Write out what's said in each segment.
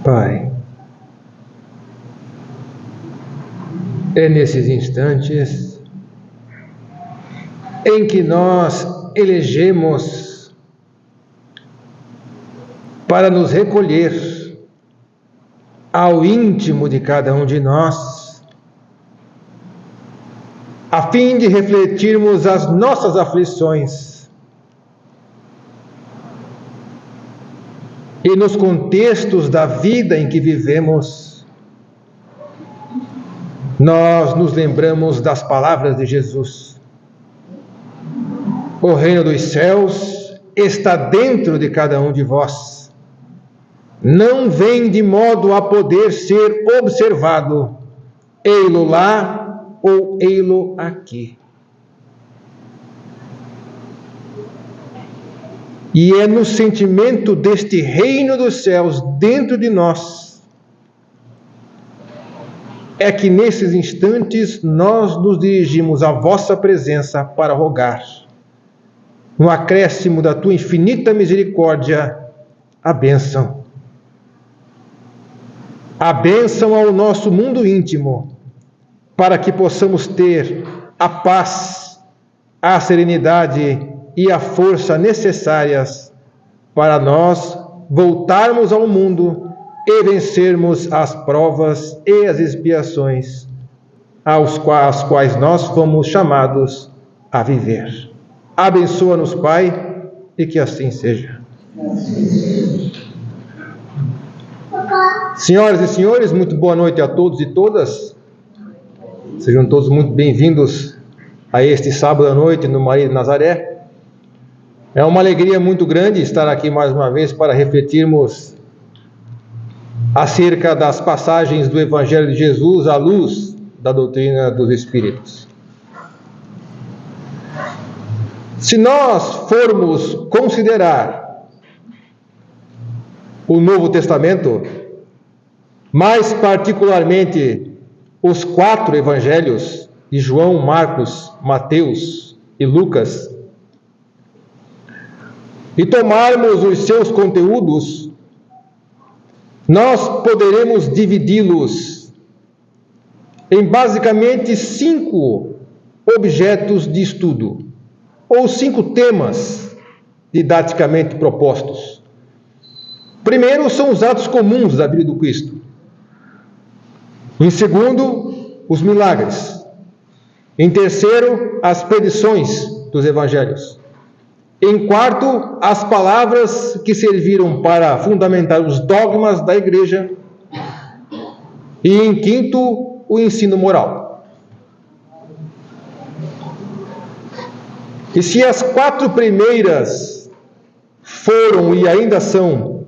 Pai, é nesses instantes em que nós elegemos para nos recolher ao íntimo de cada um de nós, a fim de refletirmos as nossas aflições e nos contextos da vida em que vivemos, nós nos lembramos das palavras de Jesus. O reino dos céus está dentro de cada um de vós. Não vem de modo a poder ser observado, ei-lo lá ou ei-lo aqui. E é no sentimento deste reino dos céus dentro de nós, é que nesses instantes nós nos dirigimos à vossa presença para rogar, no acréscimo da tua infinita misericórdia, a bênção. A bênção ao nosso mundo íntimo, para que possamos ter a paz, a serenidade e a força necessárias para nós voltarmos ao mundo e vencermos as provas e as expiações às quais nós fomos chamados a viver. Abençoa-nos, Pai, e que assim seja. Senhoras e senhores, muito boa noite a todos e todas. Sejam todos muito bem-vindos a este sábado à noite no Maria de Nazaré. É uma alegria muito grande estar aqui mais uma vez para refletirmos acerca das passagens do Evangelho de Jesus à luz da doutrina dos Espíritos. Se nós formos considerar o Novo Testamento, mais particularmente os 4 evangelhos de João, Marcos, Mateus e Lucas, e tomarmos os seus conteúdos, nós poderemos dividi-los em basicamente 5 objetos de estudo, ou 5 temas didaticamente propostos. Primeiro são os atos comuns da vida do Cristo. Em segundo, os milagres. Em terceiro, as predições dos evangelhos. Em quarto, as palavras que serviram para fundamentar os dogmas da igreja. E em quinto, o ensino moral. E se as 4 primeiras foram e ainda são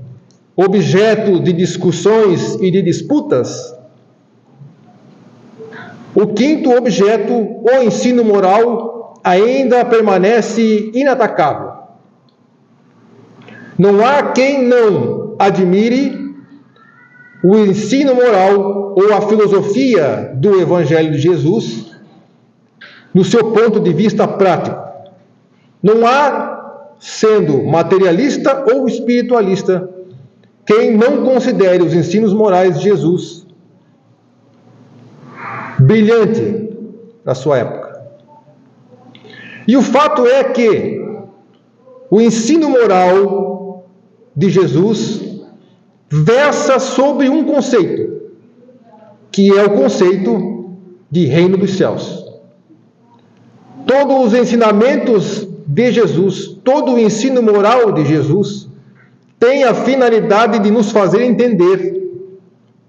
objeto de discussões e de disputas, o quinto objeto, o ensino moral, ainda permanece inatacável. Não há quem não admire o ensino moral ou a filosofia do Evangelho de Jesus no seu ponto de vista prático. Não há, sendo materialista ou espiritualista, quem não considere os ensinos morais de Jesus brilhante da sua época. E o fato é que o ensino moral de Jesus versa sobre um conceito, que é o conceito de reino dos céus. Todos os ensinamentos de Jesus, todo o ensino moral de Jesus, tem a finalidade de nos fazer entender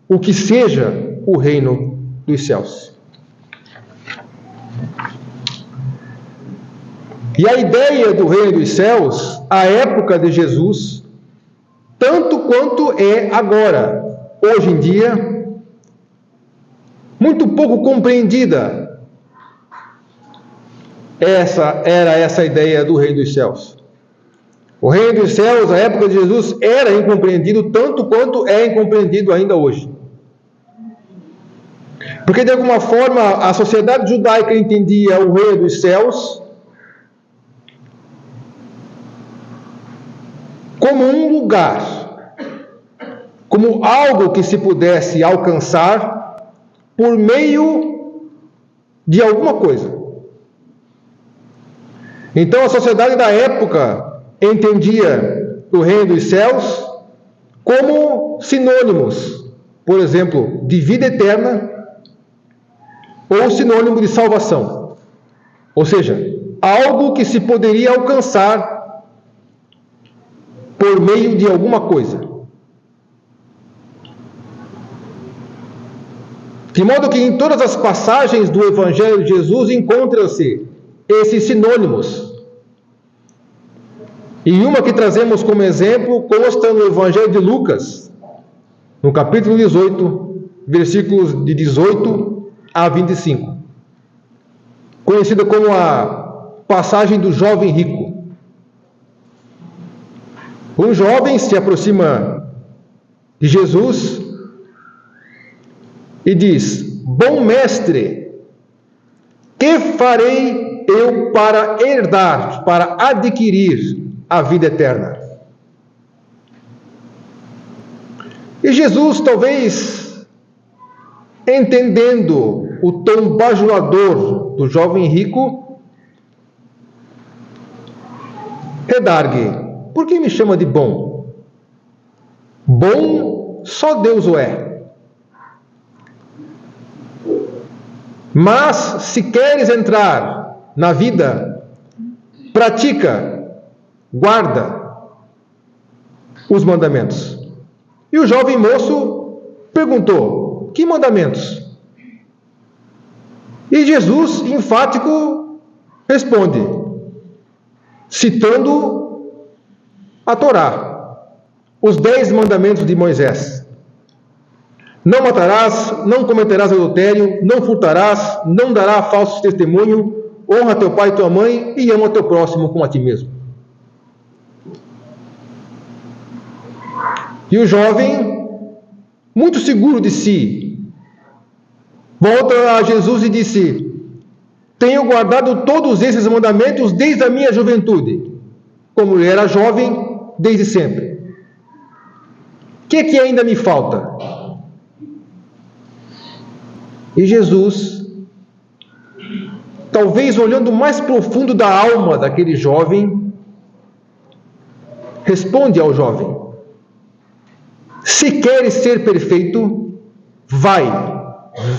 o que seja o reino dos céus. E a ideia do reino dos céus, à época de Jesus, tanto quanto é agora, hoje em dia, muito pouco compreendida. Essa era essa ideia do reino dos céus. O reino dos céus, à época de Jesus, era incompreendido tanto quanto é incompreendido ainda hoje. Porque, de alguma forma, a sociedade judaica entendia o reino dos céus como um lugar, como algo que se pudesse alcançar por meio de alguma coisa. Então a sociedade da época entendia o reino dos céus como sinônimos, por exemplo, de vida eterna ou sinônimo de salvação. Ou seja, algo que se poderia alcançar por meio de alguma coisa. De modo que em todas as passagens do Evangelho de Jesus encontram-se esses sinônimos. E uma que trazemos como exemplo consta no Evangelho de Lucas, no capítulo 18, versículos de 18 a 25, conhecida como a passagem do jovem rico. Um jovem se aproxima de Jesus e diz: Bom mestre, que farei eu para herdar, para adquirir a vida eterna? E Jesus, talvez entendendo o tom bajulador do jovem rico, redargue: por que me chama de bom? Bom só Deus o é. Mas se queres entrar na vida, pratica, guarda os mandamentos. E o jovem moço perguntou: que mandamentos? E Jesus, enfático, responde, citando a Torá, os 10 mandamentos de Moisés. Não matarás, não cometerás adultério, não furtarás, não darás falso testemunho, honra teu pai e tua mãe e ama teu próximo como a ti mesmo. E o jovem, muito seguro de si, volta a Jesus e disse: tenho guardado todos esses mandamentos desde a minha juventude, como ele era jovem desde sempre. O que ainda me falta? E Jesus, talvez olhando mais profundo da alma daquele jovem, responde ao jovem: se queres ser perfeito, vai,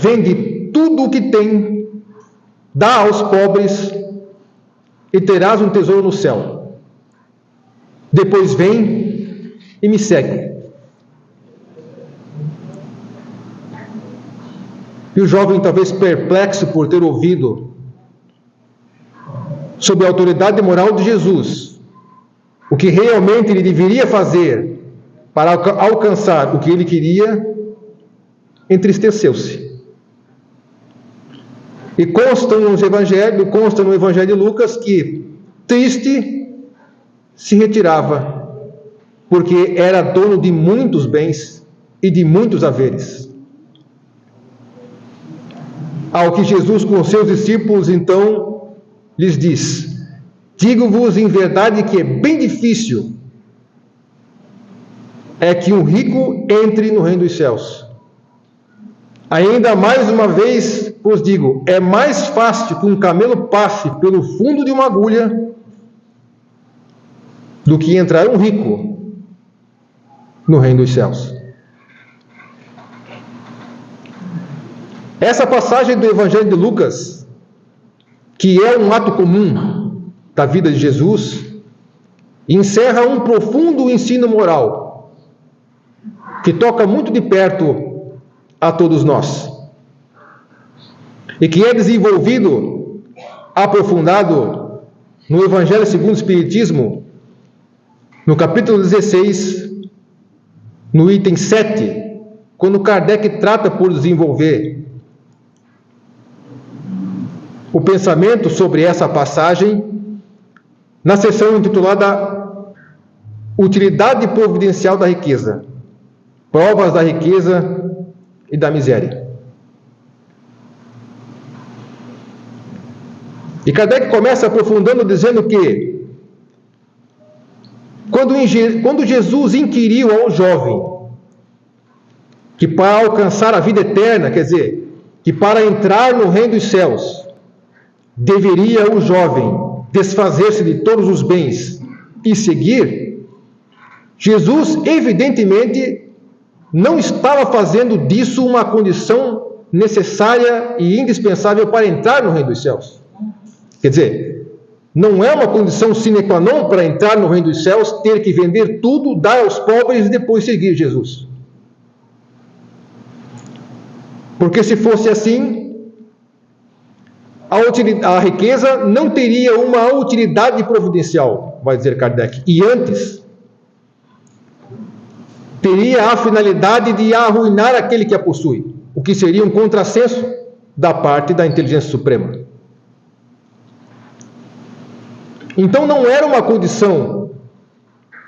vende tudo o que tem, dá aos pobres e terás um tesouro no céu. Depois vem e me segue. E o jovem, talvez perplexo por ter ouvido sobre a autoridade moral de Jesus, o que realmente ele deveria fazer para alcançar o que ele queria, entristeceu-se. E consta no Evangelho de Lucas que, triste, se retirava, porque era dono de muitos bens e de muitos haveres. Ao que Jesus, com seus discípulos, então, lhes diz: digo-vos em verdade que é bem difícil é que um rico entre no reino dos céus. Ainda mais uma vez vos digo, é mais fácil que um camelo passe pelo fundo de uma agulha do que entrar um rico no reino dos céus. Essa passagem do Evangelho de Lucas, que é um ato comum da vida de Jesus, encerra um profundo ensino moral que toca muito de perto a todos nós e que é desenvolvido, aprofundado no Evangelho segundo o Espiritismo, no capítulo 16, no item 7, quando Kardec trata por desenvolver o pensamento sobre essa passagem na seção intitulada Utilidade Providencial da Riqueza, Provas da Riqueza e da Miséria. E Kardec começa aprofundando dizendo que quando Jesus inquiriu ao jovem que para alcançar a vida eterna, quer dizer, que para entrar no reino dos céus, deveria o jovem desfazer-se de todos os bens e seguir, Jesus evidentemente não estava fazendo disso uma condição necessária e indispensável para entrar no reino dos céus. Quer dizer, não é uma condição sine qua non para entrar no reino dos céus ter que vender tudo, dar aos pobres e depois seguir Jesus. Porque se fosse assim, a riqueza não teria uma utilidade providencial, vai dizer Kardec, e antes teria a finalidade de arruinar aquele que a possui, o que seria um contrassenso da parte da inteligência suprema. Então não era uma condição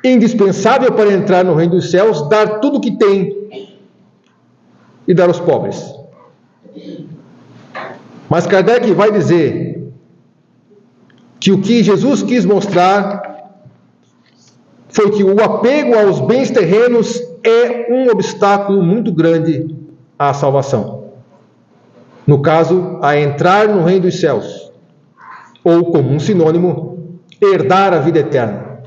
indispensável para entrar no reino dos céus dar tudo o que tem e dar aos pobres. Mas Kardec vai dizer que o que Jesus quis mostrar foi que o apego aos bens terrenos é um obstáculo muito grande à salvação. No caso, a entrar no reino dos céus, ou como um sinônimo, herdar a vida eterna.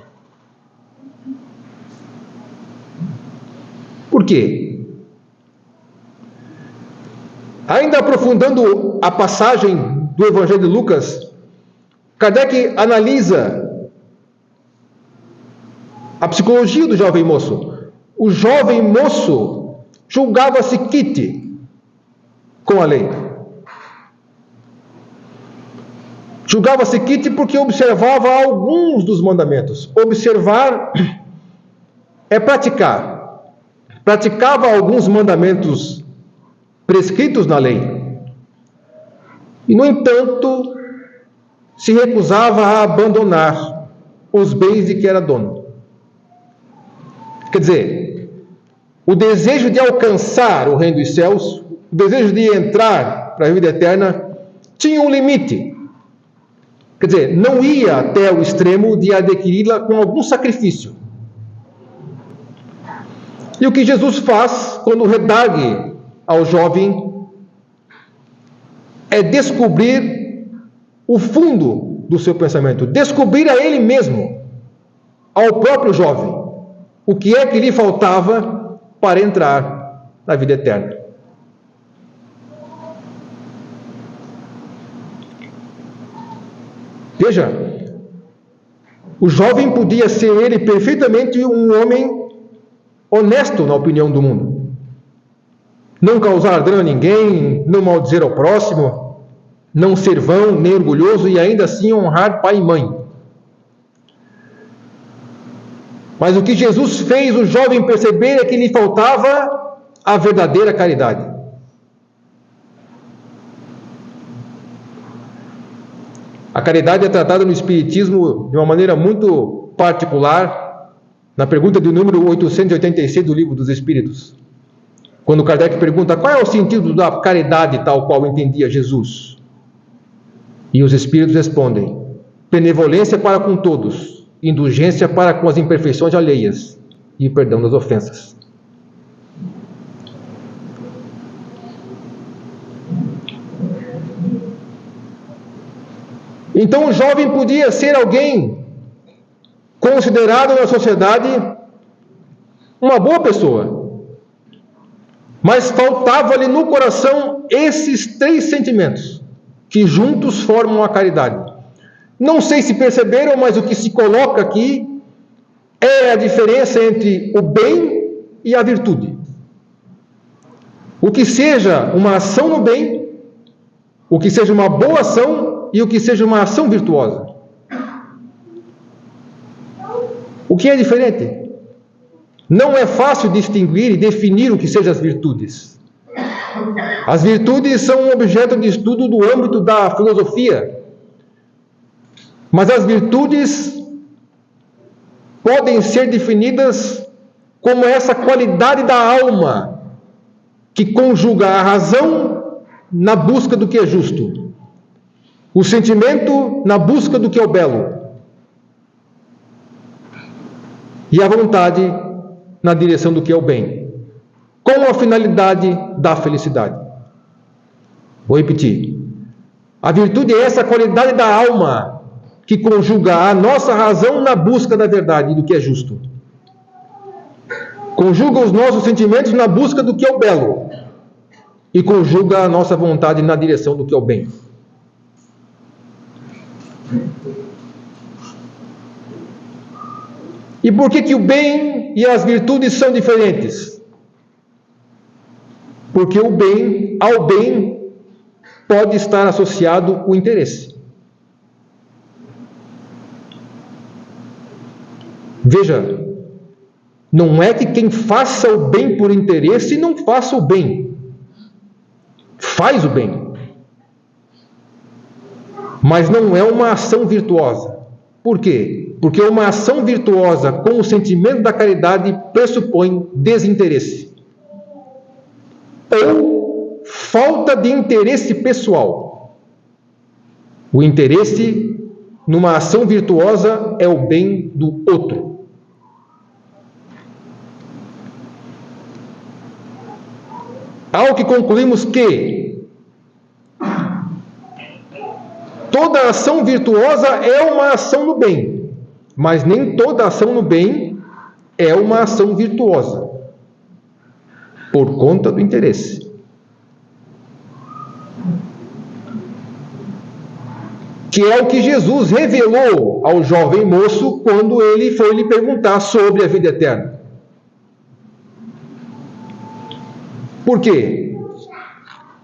Por quê? Ainda aprofundando a passagem do Evangelho de Lucas, Kardec analisa a psicologia do jovem moço. O jovem moço julgava-se quite com a lei. Julgava-se quite porque observava alguns dos mandamentos. Observar é praticar. Praticava alguns mandamentos prescritos na lei. E, no entanto, se recusava a abandonar os bens de que era dono. Quer dizer, o desejo de alcançar o reino dos céus, o desejo de entrar para a vida eterna, tinha um limite. Quer dizer, não ia até o extremo de adquiri-la com algum sacrifício. E o que Jesus faz quando redargue ao jovem é descobrir o fundo do seu pensamento, descobrir a ele mesmo, ao próprio jovem, o que é que lhe faltava para entrar na vida eterna. Veja, o jovem podia ser ele perfeitamente um homem honesto na opinião do mundo. Não causar dano a ninguém, não maldizer ao próximo, não ser vão nem orgulhoso e ainda assim honrar pai e mãe. Mas o que Jesus fez o jovem perceber é que lhe faltava a verdadeira caridade. A caridade é tratada no Espiritismo de uma maneira muito particular, na pergunta do número 886 do Livro dos Espíritos. Quando Kardec pergunta qual é o sentido da caridade tal qual entendia Jesus. E os Espíritos respondem: benevolência para com todos, indulgência para com as imperfeições alheias e perdão das ofensas. Então o jovem podia ser alguém considerado na sociedade uma boa pessoa, mas faltava-lhe no coração esses três sentimentos, que juntos formam a caridade. Não sei se perceberam, mas o que se coloca aqui é a diferença entre o bem e a virtude. O que seja uma ação no bem, o que seja uma boa ação e o que seja uma ação virtuosa. O que é diferente? Não é fácil distinguir e definir o que sejam as virtudes. As virtudes são um objeto de estudo do âmbito da filosofia. Mas as virtudes podem ser definidas como essa qualidade da alma que conjuga a razão na busca do que é justo, o sentimento na busca do que é o belo e a vontade na direção do que é o bem. com a finalidade da felicidade. Vou repetir. A virtude é essa qualidade da alma que conjuga a nossa razão na busca da verdade e do que é justo. Conjuga os nossos sentimentos na busca do que é o belo. E conjuga a nossa vontade na direção do que é o bem. E por que o bem e as virtudes são diferentes? Porque ao bem pode estar associado o interesse. Veja, não é que quem faça o bem por interesse não faça o bem. Faz o bem. Mas não é uma ação virtuosa. Por quê? Porque uma ação virtuosa com o sentimento da caridade pressupõe desinteresse. Ou falta de interesse pessoal. O interesse numa ação virtuosa é o bem do outro. Ao que concluímos que toda ação virtuosa é uma ação no bem, mas nem toda ação no bem é uma ação virtuosa, por conta do interesse. Que é o que Jesus revelou ao jovem moço quando ele foi lhe perguntar sobre a vida eterna. Por quê?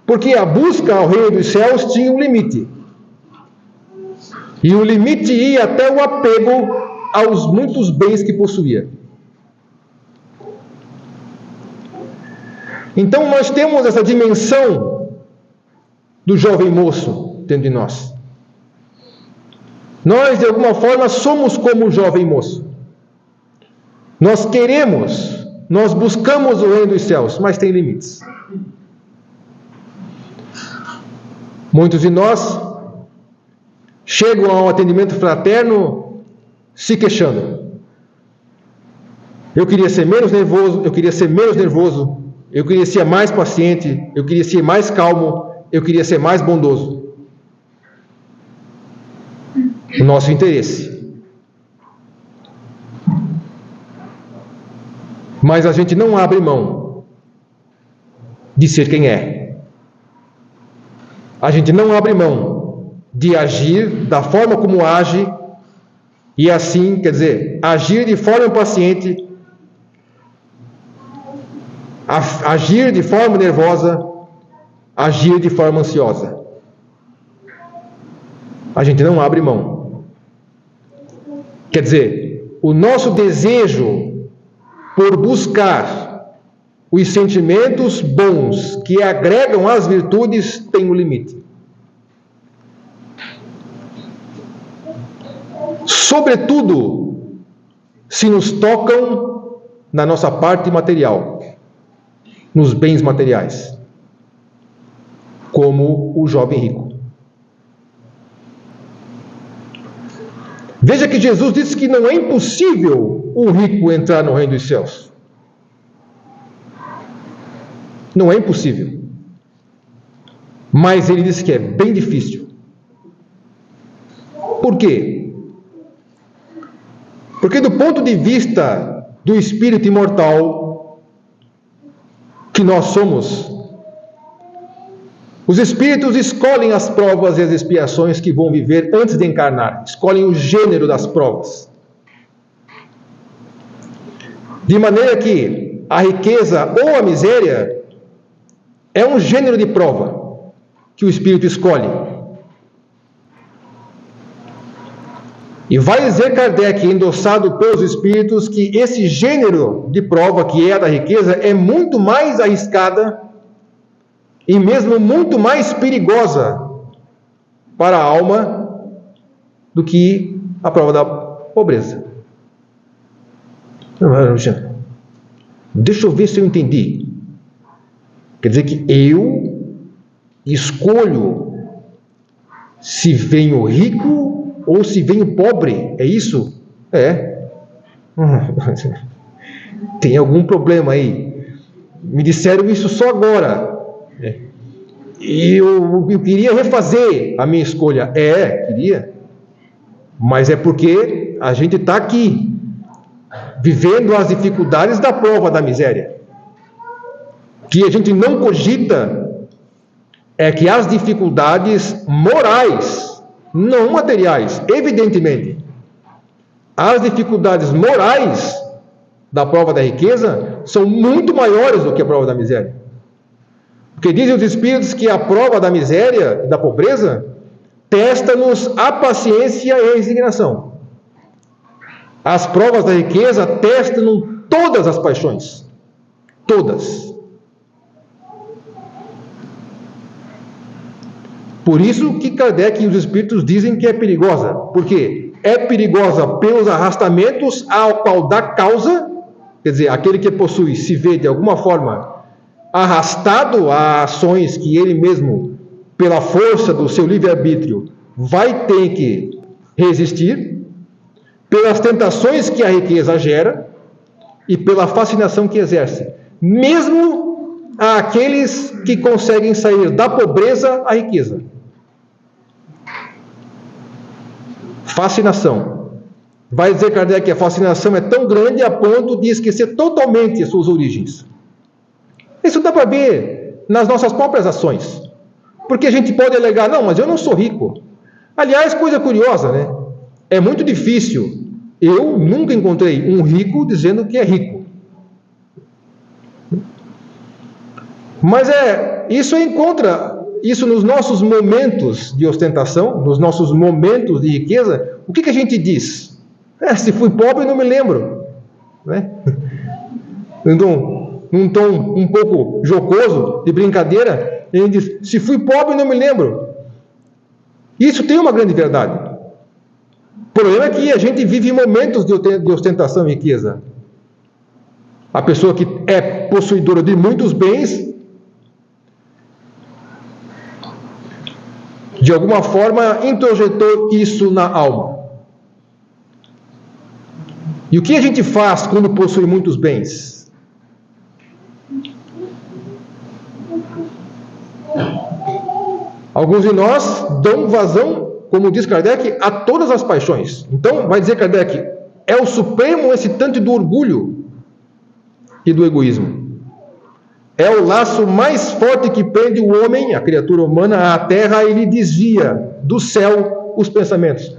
Porque a busca ao reino dos céus tinha um limite. E o limite ia até o apego aos muitos bens que possuía. Então nós temos essa dimensão do jovem moço dentro de nós. Nós, de alguma forma, somos como o jovem moço. Nós queremos, nós buscamos o reino dos céus, mas tem limites. Muitos de nós chegam ao atendimento fraterno se queixando. Eu queria ser menos nervoso, eu queria ser mais paciente, eu queria ser mais calmo, eu queria ser mais bondoso. O nosso interesse. Mas a gente não abre mão de ser quem é. A gente não abre mão de agir da forma como age e assim, quer dizer, agir de forma paciente, agir de forma nervosa, agir de forma ansiosa. A gente não abre mão. Quer dizer, o nosso desejo por buscar os sentimentos bons que agregam às virtudes tem um limite. Sobretudo, se nos tocam na nossa parte material, nos bens materiais, como o jovem rico. Veja que Jesus disse que não é impossível o rico entrar no reino dos céus. Não é impossível. Mas ele disse que é bem difícil. Por quê? Porque do ponto de vista do espírito imortal que nós somos, os espíritos escolhem as provas e as expiações que vão viver antes de encarnar. Escolhem o gênero das provas. De maneira que a riqueza ou a miséria é um gênero de prova que o espírito escolhe. E vai dizer Kardec, endossado pelos espíritos, que esse gênero de prova, que é a da riqueza, é muito mais arriscada e mesmo muito mais perigosa para a alma do que a prova da pobreza. Deixa eu ver se eu entendi. Quer dizer que eu escolho se venho rico ou se venho pobre, é isso? É. Tem algum problema aí. Me disseram isso só agora. E eu queria refazer a minha escolha. Queria. Mas é porque a gente está aqui, vivendo as dificuldades da prova da miséria. O que a gente não cogita é que as dificuldades morais, não materiais, evidentemente, as dificuldades morais da prova da riqueza são muito maiores do que a prova da miséria. Porque dizem os Espíritos que a prova da miséria e da pobreza testa-nos a paciência e a resignação. As provas da riqueza testam todas as paixões. Todas. Por isso que Kardec e os Espíritos dizem que é perigosa. Por quê? É perigosa pelos arrastamentos ao qual dá causa, quer dizer, aquele que possui se vê de alguma forma arrastado a ações que ele mesmo, pela força do seu livre-arbítrio, vai ter que resistir, pelas tentações que a riqueza gera e pela fascinação que exerce, mesmo àqueles que conseguem sair da pobreza à riqueza. Fascinação. Vai dizer Kardec que a fascinação é tão grande a ponto de esquecer totalmente as suas origens. Isso dá para ver nas nossas próprias ações. Porque a gente pode alegar, não, mas eu não sou rico. Aliás, coisa curiosa, né? É muito difícil. Eu nunca encontrei um rico dizendo que é rico. Mas isso encontra isso nos nossos momentos de ostentação, nos nossos momentos de riqueza. O que a gente diz? Se fui pobre, não me lembro. Né? Então, num tom um pouco jocoso, de brincadeira, ele diz, se fui pobre, não me lembro. Isso tem uma grande verdade. O problema é que a gente vive momentos de ostentação e riqueza. A pessoa que é possuidora de muitos bens, de alguma forma, introjetou isso na alma. E o que a gente faz quando possui muitos bens? Alguns de nós dão vazão, como diz Kardec, a todas as paixões. Então, vai dizer Kardec, é o supremo excitante do orgulho e do egoísmo. É o laço mais forte que prende o homem, a criatura humana, à terra e lhe desvia do céu os pensamentos.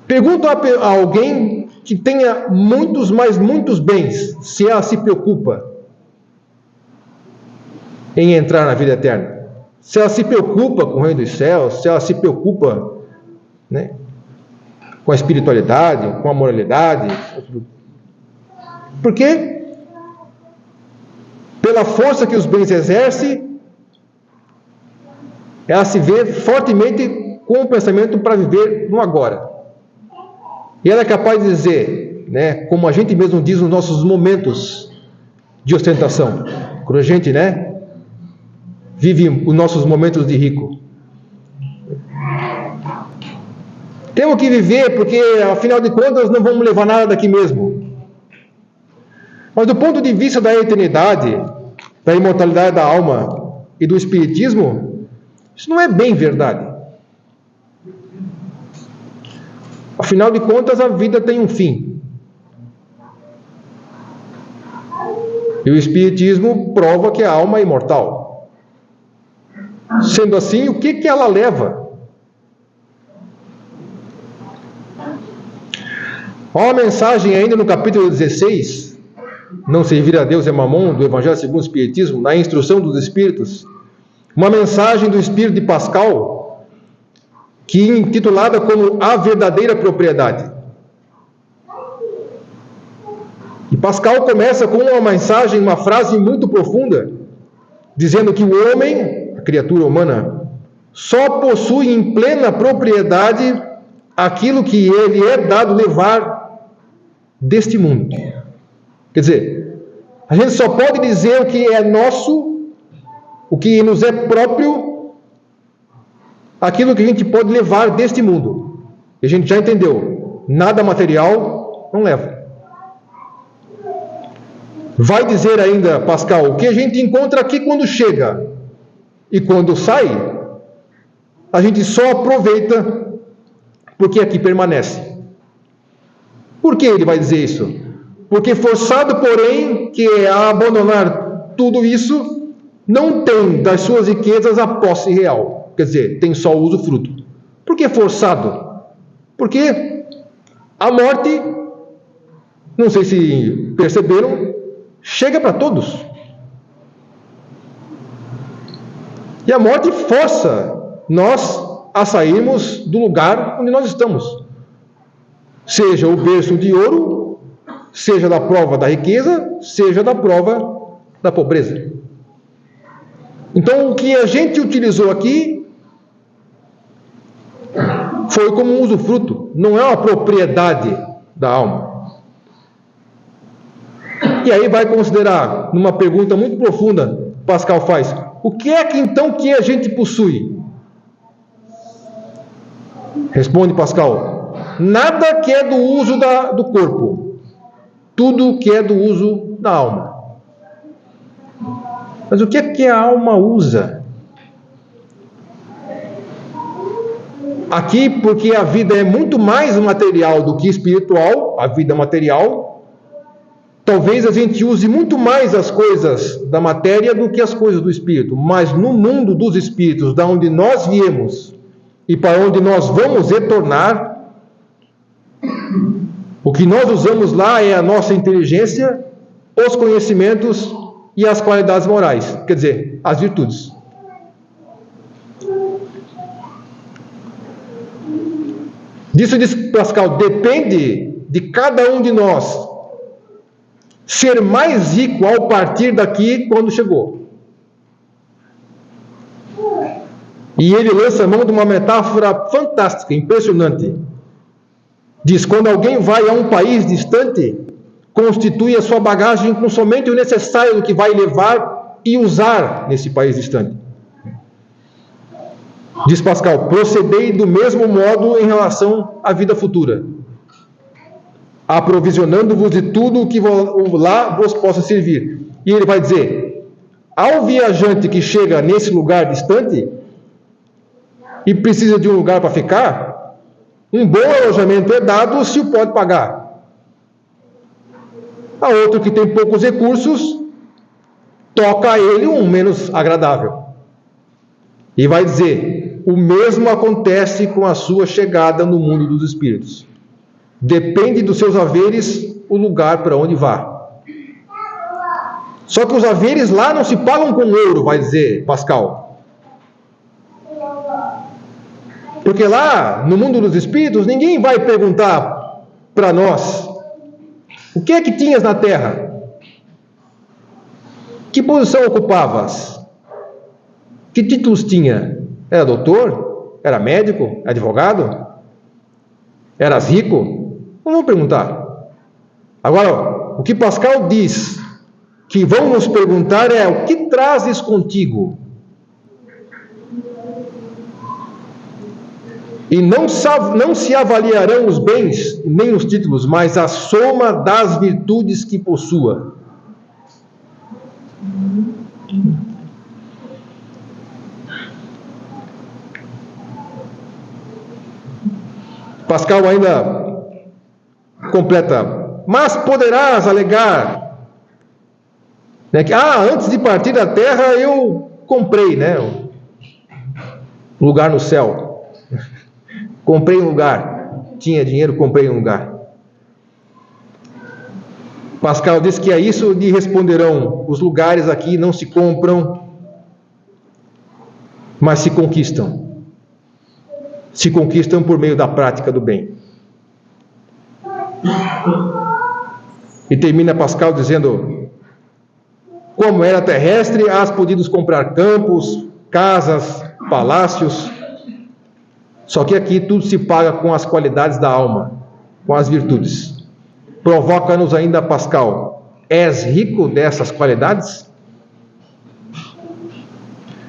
Pergunta a alguém que tenha muitos, mas muitos bens, se ela se preocupa em entrar na vida eterna. Se ela se preocupa com o reino dos céus, se ela se preocupa, né, com a espiritualidade, com a moralidade. Por quê? Pela força que os bens exercem, ela se vê fortemente com o pensamento para viver no agora. E ela é capaz de dizer, né, como a gente mesmo diz nos nossos momentos de ostentação, quando a gente, né, vive os nossos momentos de rico. Temos que viver porque, afinal de contas, não vamos levar nada daqui mesmo. Mas do ponto de vista da eternidade, da imortalidade da alma e do espiritismo, isso não é bem verdade. Afinal de contas, a vida tem um fim. E o espiritismo prova que a alma é imortal. Sendo assim, o que ela leva? Há uma mensagem ainda no capítulo 16, Não servir a Deus é mamon, do Evangelho segundo o Espiritismo, na instrução dos Espíritos, uma mensagem do Espírito de Pascal, que é intitulada como A Verdadeira Propriedade. E Pascal começa com uma mensagem, uma frase muito profunda, dizendo que o homem, a criatura humana, só possui em plena propriedade aquilo que ele é dado levar deste mundo. Quer dizer, a gente só pode dizer o que é nosso, o que nos é próprio, aquilo que a gente pode levar deste mundo. E a gente já entendeu, nada material não leva. Vai dizer ainda, Pascal, o que a gente encontra aqui quando chega e quando sai, a gente só aproveita porque aqui permanece. Por que ele vai dizer isso? Porque forçado, porém, que é a abandonar tudo isso, não tem das suas riquezas a posse real. Quer dizer, tem só o usufruto. Por que forçado? Porque a morte, não sei se perceberam, chega para todos. E a morte força nós a sairmos do lugar onde nós estamos. Seja o berço de ouro, seja da prova da riqueza, seja da prova da pobreza. Então, o que a gente utilizou aqui foi como um usufruto, não é uma propriedade da alma. E aí vai considerar, numa pergunta muito profunda, Pascal faz, o que é que então que a gente possui? Responde Pascal, nada que é do uso do corpo, tudo que é do uso da alma. Mas o que é que a alma usa? Aqui, porque a vida é muito mais material do que espiritual, a vida material, talvez a gente use muito mais as coisas da matéria do que as coisas do espírito, mas no mundo dos espíritos, da onde nós viemos e para onde nós vamos retornar, o que nós usamos lá é a nossa inteligência, os conhecimentos e as qualidades morais, quer dizer, as virtudes. Disso diz Pascal, depende de cada um de nós ser mais rico ao partir daqui quando chegou. E ele lança a mão de uma metáfora fantástica, impressionante. Diz, quando alguém vai a um país distante, constitui a sua bagagem com somente o necessário do que vai levar e usar nesse país distante. Diz Pascal, procedei do mesmo modo em relação à vida futura, aprovisionando-vos de tudo o que lá vos possa servir. E ele vai dizer, ao viajante que chega nesse lugar distante e precisa de um lugar para ficar, um bom alojamento é dado se o pode pagar. A outro que tem poucos recursos, toca a ele um menos agradável. E vai dizer, o mesmo acontece com a sua chegada no mundo dos espíritos. Depende dos seus haveres o lugar para onde vá. Só que os haveres lá não se pagam com ouro, vai dizer Pascal. Porque lá, no mundo dos espíritos, ninguém vai perguntar para nós, o que é que tinhas na terra? Que posição ocupavas? Que títulos tinha? Era doutor? Era médico? Advogado? Eras rico? Não vão perguntar. Agora, o que Pascal diz que vão nos perguntar é, o que trazes contigo? E não se avaliarão os bens, nem os títulos, mas a soma das virtudes que possua. Pascal ainda completa, mas poderás alegar, né, que antes de partir da terra eu comprei, né, um lugar no céu. Comprei um lugar, tinha dinheiro, comprei um lugar. Pascal diz que a isso lhe responderão, os lugares aqui não se compram, mas se conquistam. Se conquistam por meio da prática do bem. E termina Pascal dizendo, como era terrestre, has podido comprar campos, casas, palácios, só que aqui tudo se paga com as qualidades da alma, com as virtudes. Provoca-nos ainda Pascal, és rico dessas qualidades?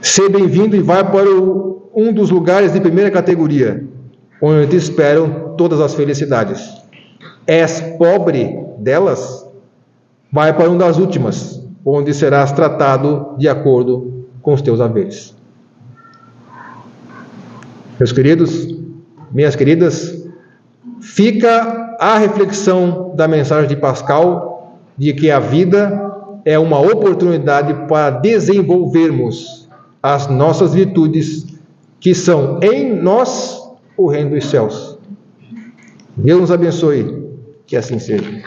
Seja bem-vindo e vai para um dos lugares de primeira categoria, onde te esperam todas as felicidades. És pobre delas? vai para uma das últimas, onde serás tratado de acordo com os teus haveres. Meus queridos, minhas queridas, fica a reflexão da mensagem de Pascal, de que a vida é uma oportunidade para desenvolvermos as nossas virtudes, que são em nós o reino dos céus. Deus nos abençoe, que assim seja.